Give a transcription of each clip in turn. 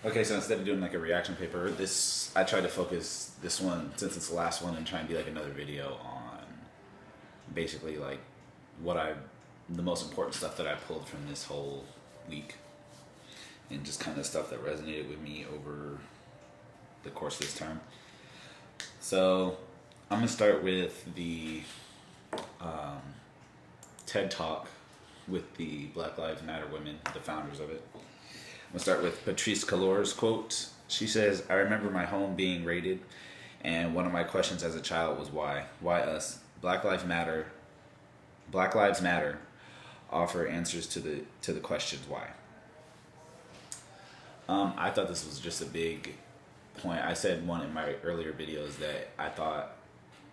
Okay, so instead of doing like a reaction paper, this I tried to focus this one since it's the last one and try and be like another video on basically like what I the most important stuff that I pulled from this whole week and just kind of stuff that resonated with me over the course of this term. So I'm gonna start with the um, TED Talk with the Black Lives Matter women, the founders of it. I'm gonna start with Patrice Cullors' quote. She says, "I remember my home being raided, and one of my questions as a child was why? Why us? Black Lives Matter. Black Lives Matter offer answers to the questions why." I thought this was just a big point. I said one in my earlier videos that I thought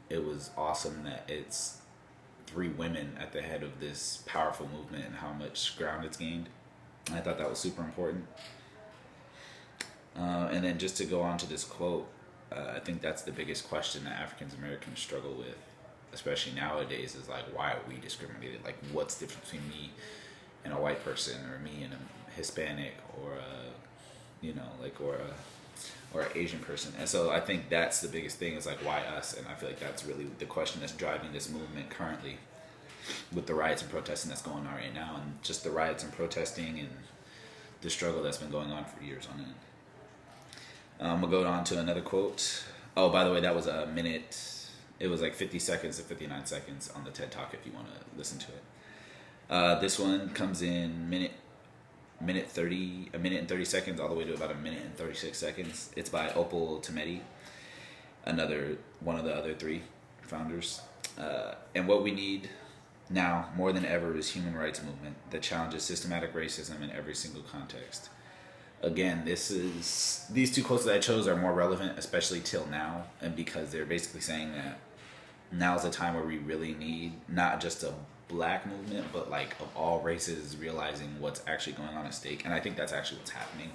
it was awesome that it's three women at the head of this powerful movement and how much ground it's gained. I thought that was super important. And then just to go on to this quote, I think that's the biggest question that African Americans struggle with, especially nowadays, is like, why are we discriminated? Like, what's the difference between me and a white person, or me and a Hispanic, or a, or an Asian person? And so I think that's the biggest thing, is like, why us? And I feel like that's really the question that's driving this movement currently, with the riots and protesting that's going on right now, and just the riots and protesting and the struggle that's been going on for years on end. We'll go on to another quote. Oh, by the way, that was a minute. It was like 50 seconds to 59 seconds on the TED Talk if you want to listen to it. This one comes in a minute and 30 seconds, all the way to about a minute and 36 seconds. It's by Opal Tometi, another one of the other three founders. And what we need now more than ever is human rights movement that challenges systematic racism in every single context. Again, these two quotes that I chose are more relevant, especially till now, and because they're basically saying that now's the time where we really need not just a black movement, but like of all races realizing what's actually going on at stake. And I think that's actually what's happening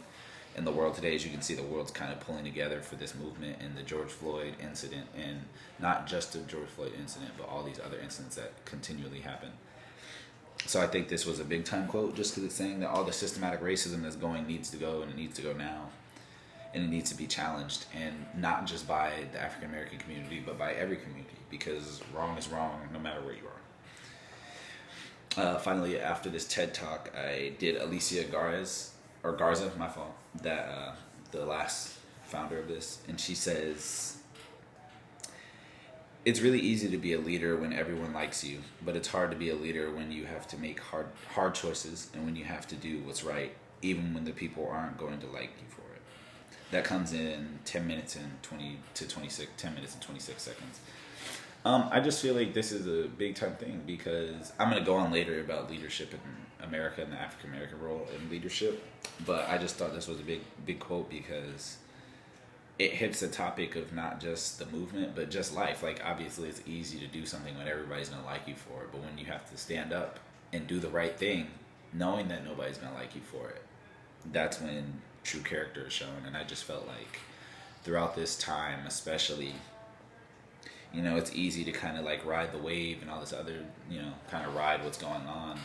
in the world today. As you can see, the world's kind of pulling together for this movement and the George Floyd incident, and not just the George Floyd incident, but all these other incidents that continually happen. So I think this was a big time quote, just because it's saying that all the systematic racism that's going needs to go, and it needs to go now, and it needs to be challenged, and not just by the African American community, but by every community, because wrong is wrong no matter where you are. Finally, after this TED Talk, I did Alicia Garza, my fault, that the last founder of this, and she says, "It's really easy to be a leader when everyone likes you, but it's hard to be a leader when you have to make hard choices, and when you have to do what's right, even when the people aren't going to like you for it." That comes in 10 minutes and 10 minutes and 26 seconds. I just feel like this is a big time thing, because I'm going to go on later about leadership in America and the African American role in leadership, but I just thought this was a big quote, because it hits the topic of not just the movement, but just life. Like, obviously it's easy to do something when everybody's going to like you for it, but when you have to stand up and do the right thing, knowing that nobody's going to like you for it, that's when true character is shown. And I just felt like throughout this time, especially, it's easy to kind of like ride the wave and all this other, kind of ride what's going on,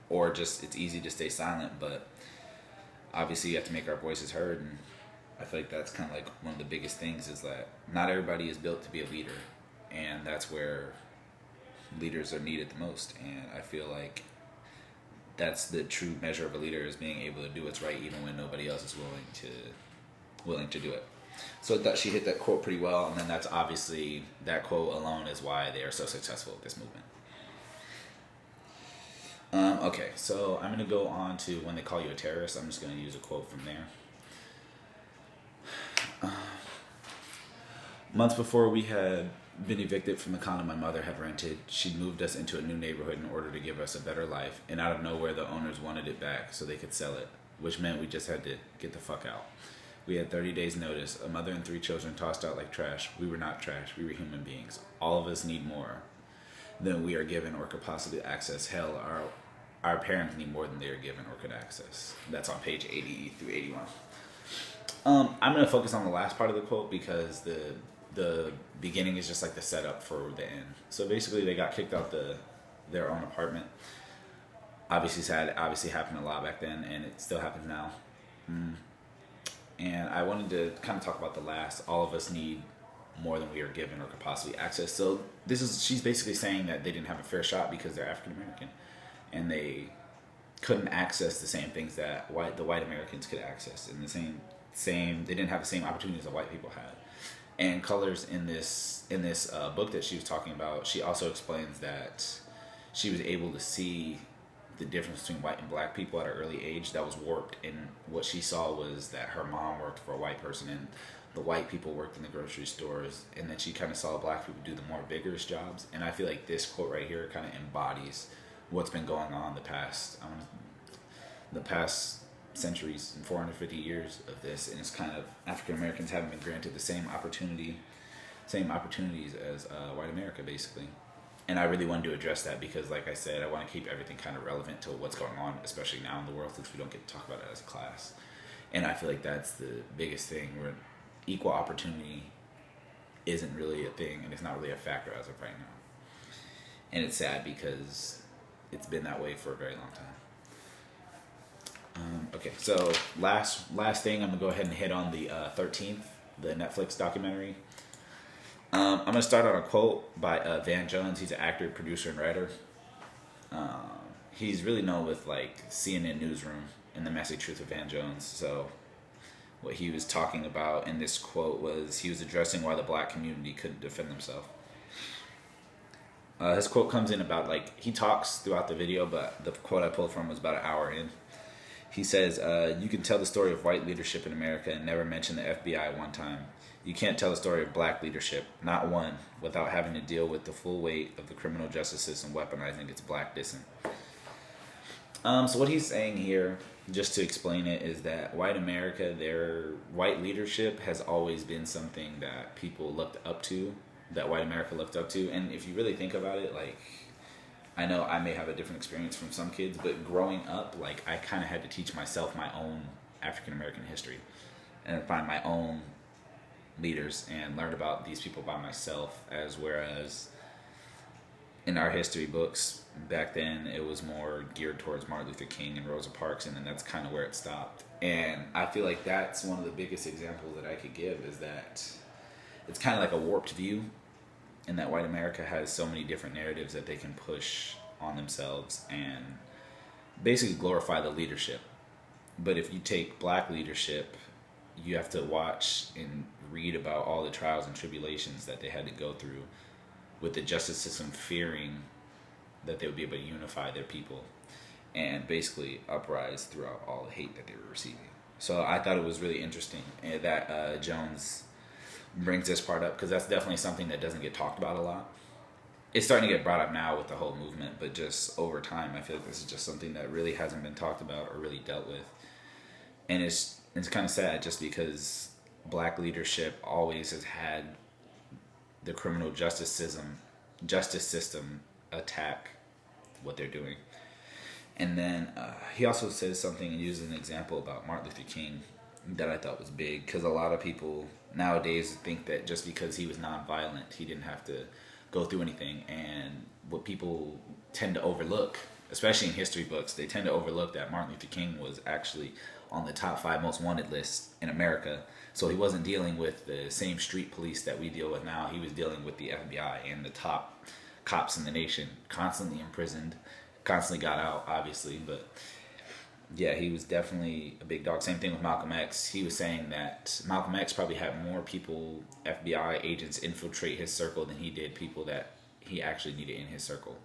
or just it's easy to stay silent. But obviously you have to make our voices heard, and I feel like that's kind of like one of the biggest things, is that not everybody is built to be a leader, and that's where leaders are needed the most. And I feel like that's the true measure of a leader, is being able to do what's right even when nobody else is willing to do it. So I thought she hit that quote pretty well, and then that's obviously, that quote alone is why they are so successful with this movement. Okay, so I'm going to go on to When They Call You a Terrorist. I'm just going to use a quote from there. Months before we had been evicted from the condo my mother had rented, she'd moved us into a new neighborhood in order to give us a better life, and out of nowhere the owners wanted it back so they could sell it, which meant we just had to get the fuck out. We had 30 days notice, a mother and 3 children tossed out like trash. We were not trash, we were human beings. All of us need more than we are given or could possibly access. Hell, our parents need more than they are given or could access. That's on page 80 through 81. I'm going to focus on the last part of the quote, because the beginning is just like the setup for the end. So basically they got kicked out their own apartment. Obviously happened a lot back then, and it still happens now. and I wanted to kind of talk about the last. All of us need more than we are given or could possibly access. So she's basically saying that they didn't have a fair shot because they're African American, and they couldn't access the same things that the white Americans could access, and the same they didn't have the same opportunities that white people had. And Colors in this book that she was talking about, she also explains that she was able to see the difference between white and black people at an early age that was warped, and what she saw was that her mom worked for a white person and the white people worked in the grocery stores, and then she kind of saw black people do the more vigorous jobs. And I feel like this quote right here kind of embodies what's been going on the past centuries and 450 years of this. And it's kind of African Americans haven't been granted the same opportunities as white America, basically. And I really wanted to address that because, like I said, I want to keep everything kind of relevant to what's going on, especially now in the world, since we don't get to talk about it as a class. And I feel like that's the biggest thing, where equal opportunity isn't really a thing, and it's not really a factor as of right now. And it's sad because it's been that way for a very long time. Okay, so last thing, I'm gonna go ahead and hit on the 13th, the Netflix documentary. I'm gonna start on a quote by Van Jones. He's an actor, producer, and writer. He's really known with like CNN Newsroom and The Messy Truth of Van Jones. So what he was talking about in this quote was he was addressing why the black community couldn't defend themselves. His quote comes in about, like, he talks throughout the video, but the quote I pulled from was about an hour in. He says, you can tell the story of white leadership in America and never mention the FBI one time. You can't tell the story of black leadership, not one, without having to deal with the full weight of the criminal justice system weaponizing its black dissent. So what he's saying here, just to explain it, is that white America, their white leadership has always been something that people looked up to, that white America looked up to. And if you really think about it, like, I know I may have a different experience from some kids, but growing up, like, I kind of had to teach myself my own African American history and find my own leaders and learn about these people by myself, whereas in our history books back then it was more geared towards Martin Luther King and Rosa Parks, and then that's kind of where it stopped. And I feel like that's one of the biggest examples that I could give, is that it's kind of like a warped view, and that white America has so many different narratives that they can push on themselves and basically glorify the leadership. But if you take black leadership, you have to watch and read about all the trials and tribulations that they had to go through, with the justice system fearing that they would be able to unify their people and basically uprise throughout all the hate that they were receiving. So I thought it was really interesting that Jones brings this part up, because that's definitely something that doesn't get talked about a lot. It's starting to get brought up now with the whole movement, but just over time, I feel like this is just something that really hasn't been talked about or really dealt with. And it's kind of sad, just because black leadership always has had the criminal justice system attack what they're doing. And then he also says something and uses an example about Martin Luther King that I thought was big, because a lot of people nowadays think that just because he was nonviolent, he didn't have to go through anything. And what people tend to overlook, especially in history books, they tend to overlook that Martin Luther King was actually on the top 5 most wanted list in America. So he wasn't dealing with the same street police that we deal with now. He was dealing with the FBI and the top cops in the nation, constantly imprisoned, constantly got out, obviously. But yeah, he was definitely a big dog. Same thing with Malcolm X. He was saying that Malcolm X probably had more people, FBI agents, infiltrate his circle than he did people that he actually needed in his circle.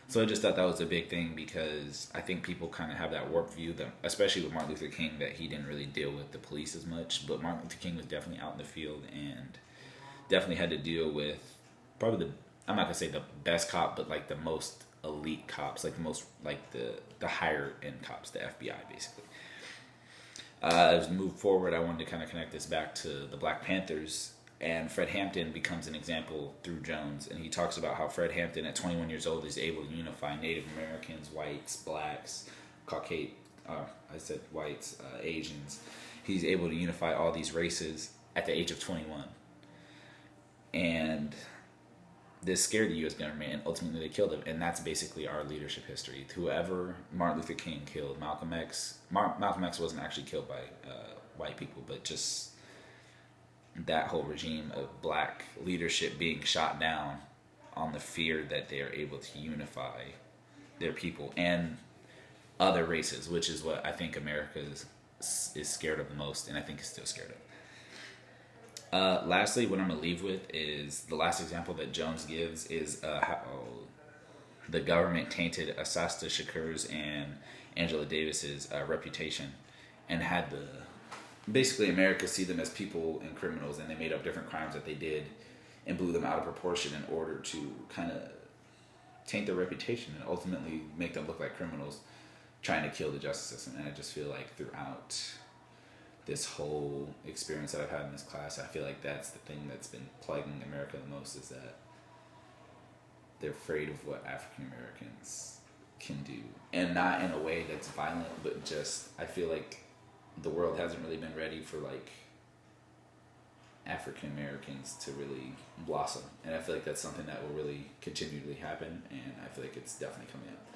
So I just thought that was a big thing, because I think people kind of have that warped view, that, especially with Martin Luther King, that he didn't really deal with the police as much. But Martin Luther King was definitely out in the field and definitely had to deal with probably I'm not going to say the best cop, but like the most elite cops, like the most, like the higher end cops, the FBI basically. As we move forward, I wanted to kind of connect this back to the Black Panthers, and Fred Hampton becomes an example through Jones, and he talks about how Fred Hampton at 21 years old is able to unify Native Americans, whites, blacks, Caucasian, whites, Asians. He's able to unify all these races at the age of 21. And this scared the U.S. government, and ultimately they killed him. And that's basically our leadership history. Whoever Martin Luther King killed, Malcolm X wasn't actually killed by white people, but just that whole regime of black leadership being shot down on the fear that they are able to unify their people and other races, which is what I think America is scared of the most, and I think is still scared of. Lastly, what I'm gonna leave with is the last example that Jones gives is how the government tainted Asasta Shakur's and Angela Davis's reputation, and had the basically America see them as people and criminals, and they made up different crimes that they did and blew them out of proportion in order to kind of taint their reputation and ultimately make them look like criminals trying to kill the justice system. And I just feel like throughout this whole experience that I've had in this class, I feel like that's the thing that's been plaguing America the most, is that they're afraid of what African Americans can do. And not in a way that's violent, but just, I feel like the world hasn't really been ready for like African Americans to really blossom. And I feel like that's something that will really continually happen, and I feel like it's definitely coming up.